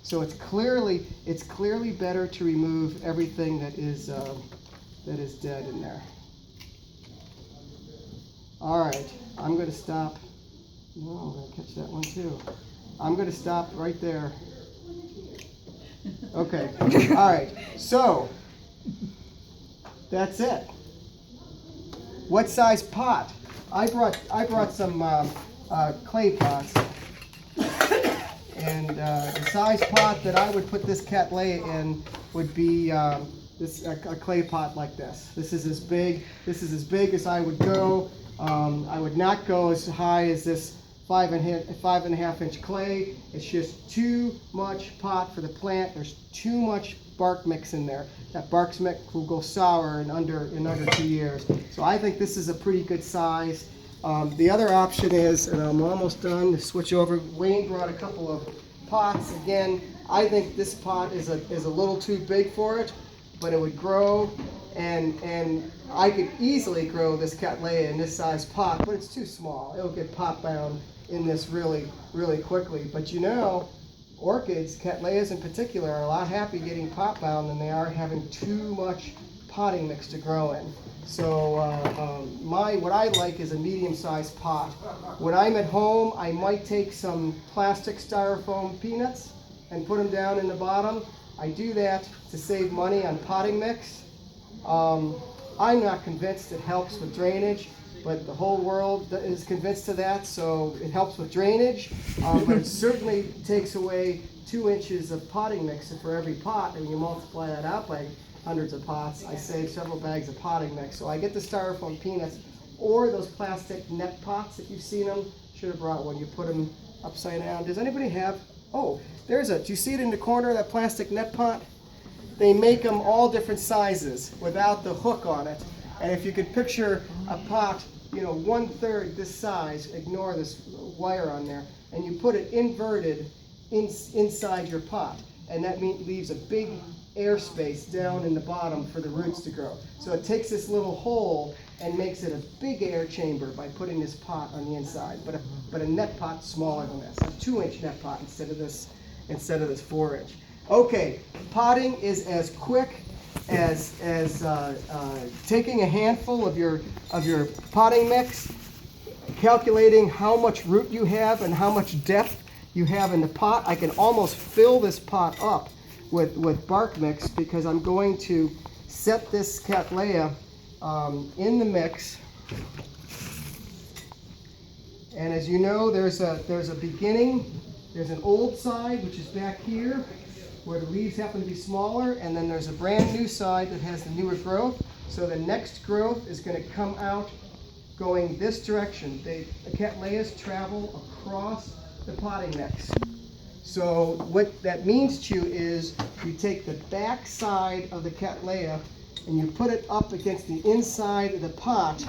So it's clearly better to remove everything that is dead in there. All right, I'm going to stop. No, I'm going to catch that one too. I'm going to stop right there. Okay. All right. So that's it. What size pot? I brought some clay pots, and the size pot that I would put this cattleya in would be a clay pot like this. This is as big as I would go. I would not go as high as this 5.5 inch clay. It's just too much pot for the plant. There's too much bark mix in there. That bark mix will go sour in under 2 years. So I think this is a pretty good size. The other option is, and I'm almost done, to switch over. Wayne brought a couple of pots. Again, I think this pot is a little too big for it, but it would grow, and I could easily grow this cattleya in this size pot, but it's too small. It'll get pot bound in this really, really quickly. But you know, orchids, cattleyas in particular, are a lot happy getting pot bound than they are having too much potting mix to grow in. So what I like is a medium-sized pot. When I'm at home, I might take some plastic styrofoam peanuts and put them down in the bottom. I do that to save money on potting mix. I'm not convinced it helps with drainage, but the whole world is convinced of that, so it helps with drainage. But it certainly takes away 2 inches of potting mix for every pot, and when you multiply that out by hundreds of pots, I save several bags of potting mix. So I get the styrofoam peanuts or those plastic net pots if you've seen them. Should have brought one. You put them upside down. Does anybody have? Oh, do you see it in the corner of that plastic net pot? They make them all different sizes without the hook on it. And if you could picture a pot, 1/3 this size, ignore this wire on there, and you put it inverted inside your pot, and that leaves a big airspace down in the bottom for the roots to grow. So it takes this little hole and makes it a big air chamber by putting this pot on the inside. But a net pot smaller than this, a 2-inch net pot instead of this 4-inch. Okay, potting is as quick as taking a handful of your potting mix, calculating how much root you have and how much depth you have in the pot. I can almost fill this pot up with bark mix because I'm going to set this cattleya in the mix. And as you know, there's a beginning. There's an old side, which is back here, where the leaves happen to be smaller, and then there's a brand new side that has the newer growth. So the next growth is going to come out going this direction. The cattleyas travel across the potting mix. So what that means to you is you take the back side of the cattleya and you put it up against the inside of the pot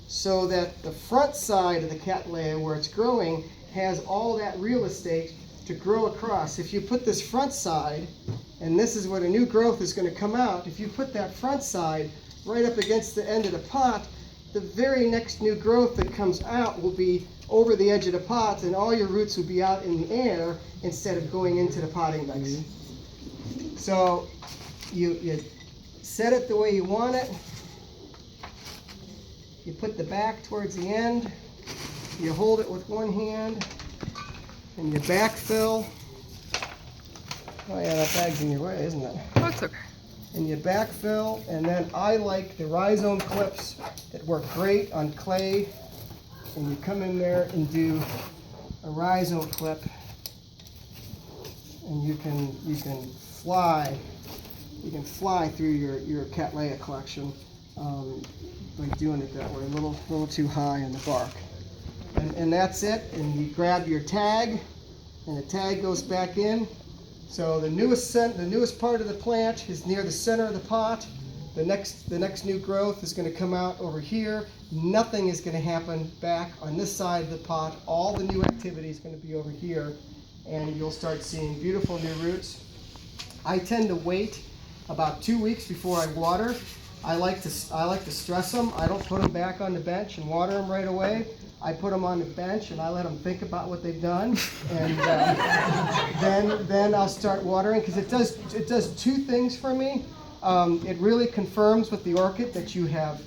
so that the front side of the cattleya where it's growing has all that real estate to grow across. If you put this front side, and this is where the new growth is going to come out, if you put that front side right up against the end of the pot, the very next new growth that comes out will be over the edge of the pot, and all your roots will be out in the air instead of going into the potting mix. So you set it the way you want it. You put the back towards the end. You hold it with one hand, and you backfill. Oh yeah, that bag's in your way, isn't it? Oh, it's okay. And you backfill, and then I like the rhizome clips that work great on clay. And you come in there and do a rhizome clip, and you can fly through your cattleya collection by doing it that way, a little too high in the bark. And that's it. And you grab your tag, and the tag goes back in. So the newest part of the plant is near the center of the pot. The next new growth is going to come out over here. Nothing is going to happen back on this side of the pot. All the new activity is going to be over here, and you'll start seeing beautiful new roots. I tend to wait about 2 weeks before I water. I like to stress them. I don't put them back on the bench and water them right away. I put them on the bench and I let them think about what they've done, and then I'll start watering, because it does two things for me. It really confirms with the orchid that you have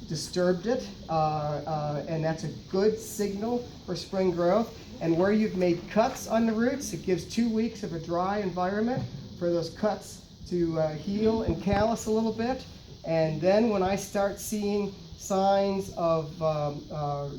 disturbed it, and that's a good signal for spring growth. And where you've made cuts on the roots, it gives 2 weeks of a dry environment for those cuts to heal and callus a little bit. And then when I start seeing signs of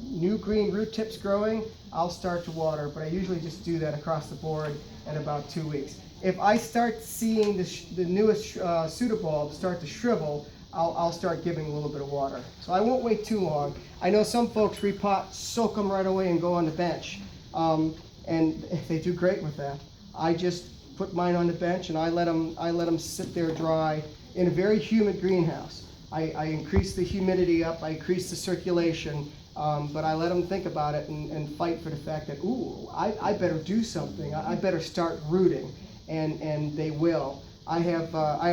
new green root tips growing, I'll start to water, but I usually just do that across the board at about 2 weeks. If I start seeing the newest pseudobulbs start to shrivel, I'll start giving a little bit of water. So I won't wait too long. I know some folks repot, soak them right away and go on the bench. And they do great with that. I just put mine on the bench and I let them sit there dry in a very humid greenhouse. I increase the humidity up, I increase the circulation, but I let them think about it and fight for the fact that, ooh, I better do something. I better start rooting, and they will. I have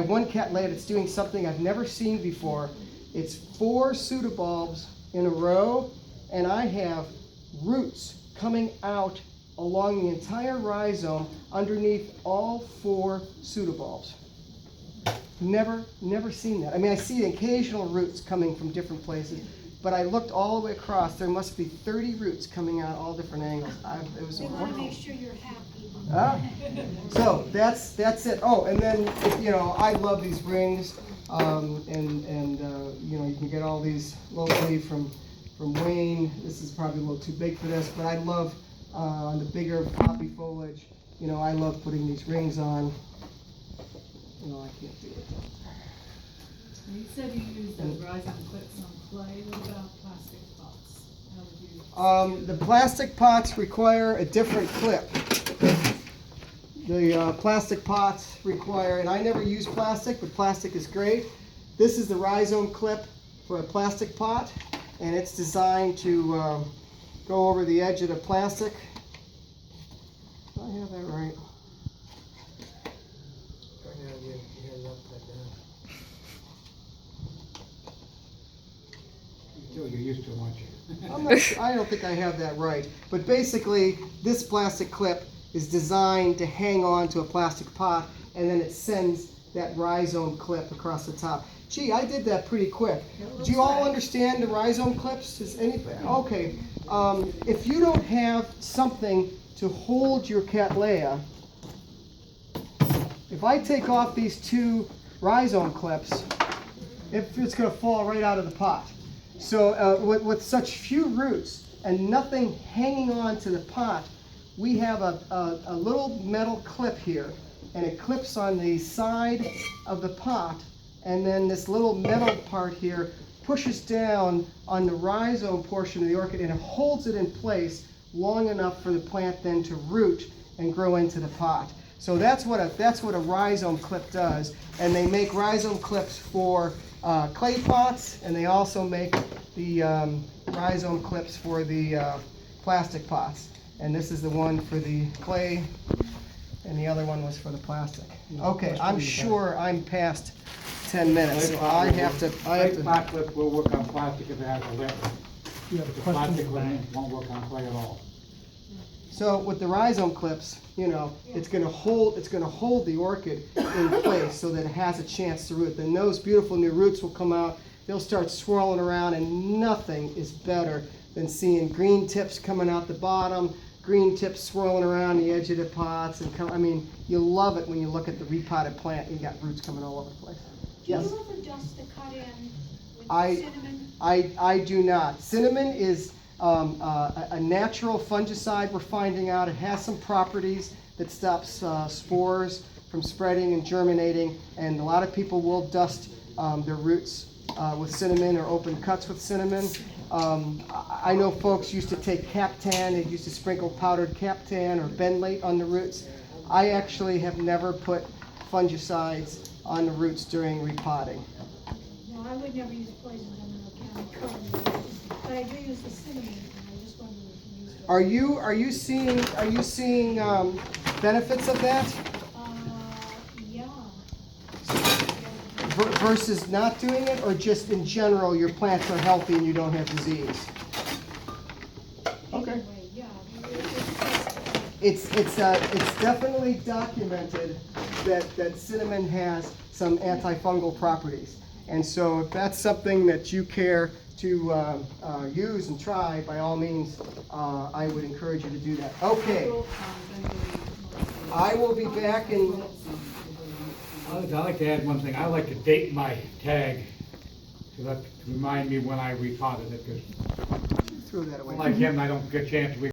one cattleya that's doing something I've never seen before. It's 4 pseudobulbs in a row, and I have roots coming out along the entire rhizome underneath all 4 pseudobulbs. Never seen that. I mean, I see occasional roots coming from different places, but I looked all the way across. There must be 30 roots coming out all different angles. It was We want to make sure you're happy. So that's it. Oh, and then I love these rings, and you can get all these locally from Wayne. This is probably a little too big for this, but I love on the bigger poppy foliage. I love putting these rings on. I can't do it. You said you use those rhizome clips on clay. What about plastic pots? How would you? The plastic pots require a different clip. The plastic pots require, and I never use plastic, but plastic is great. This is the rhizome clip for a plastic pot, and it's designed to go over the edge of the plastic. Do I have that right? You're used to it, aren't you? I'm not sure, I don't think I have that right. But basically, this plastic clip is designed to hang on to a plastic pot, and then it sends that rhizome clip across the top. Gee, I did that pretty quick. Do you all understand the rhizome clips? Does anybody? Okay. If you don't have something to hold your cattleya, if I take off these 2 rhizome clips, it's going to fall right out of the pot. So with such few roots and nothing hanging on to the pot, we have a little metal clip here, and it clips on the side of the pot, and then this little metal part here pushes down on the rhizome portion of the orchid, and it holds it in place long enough for the plant then to root and grow into the pot. So that's what a rhizome clip does, and they make rhizome clips for clay pots, and they also make the rhizome clips for the plastic pots. And this is the one for the clay, and the other one was for the plastic. Okay, I'm sure I'm past 10 minutes, so I have to. Clay clip will work on plastic if it has a lip. You have The questions plastic about it? won't work on clay at all. So with the rhizome clips, it's going to hold the orchid in place so that it has a chance to root. Then those beautiful new roots will come out. They'll start swirling around, and nothing is better than seeing green tips coming out the bottom, green tips swirling around the edge of the pots, and you love it when you look at the repotted plant and you got roots coming all over the place. Yes. Do you ever dust the cut in with I- cinnamon? I do not. Cinnamon is a natural fungicide, we're finding out. It has some properties that stops spores from spreading and germinating, and a lot of people will dust their roots with cinnamon or open cuts with cinnamon. I know folks used to take Captan, they used to sprinkle powdered Captan or benlate on the roots. I actually have never put fungicides on the roots during repotting. No, I would never use poison on the county, but I do use the cinnamon, and I just wondered if you use it. Are you seeing benefits of that Yeah. versus not doing it, or just in general your plants are healthy and you don't have disease? it's definitely documented that cinnamon has some antifungal properties. And so if that's something that you care to use and try, by all means, I would encourage you to do that. Okay, I will be back in. I'd like to add one thing. I like to date my tag to remind me when I repotted it, because Throw that away. like him, I don't get a chance to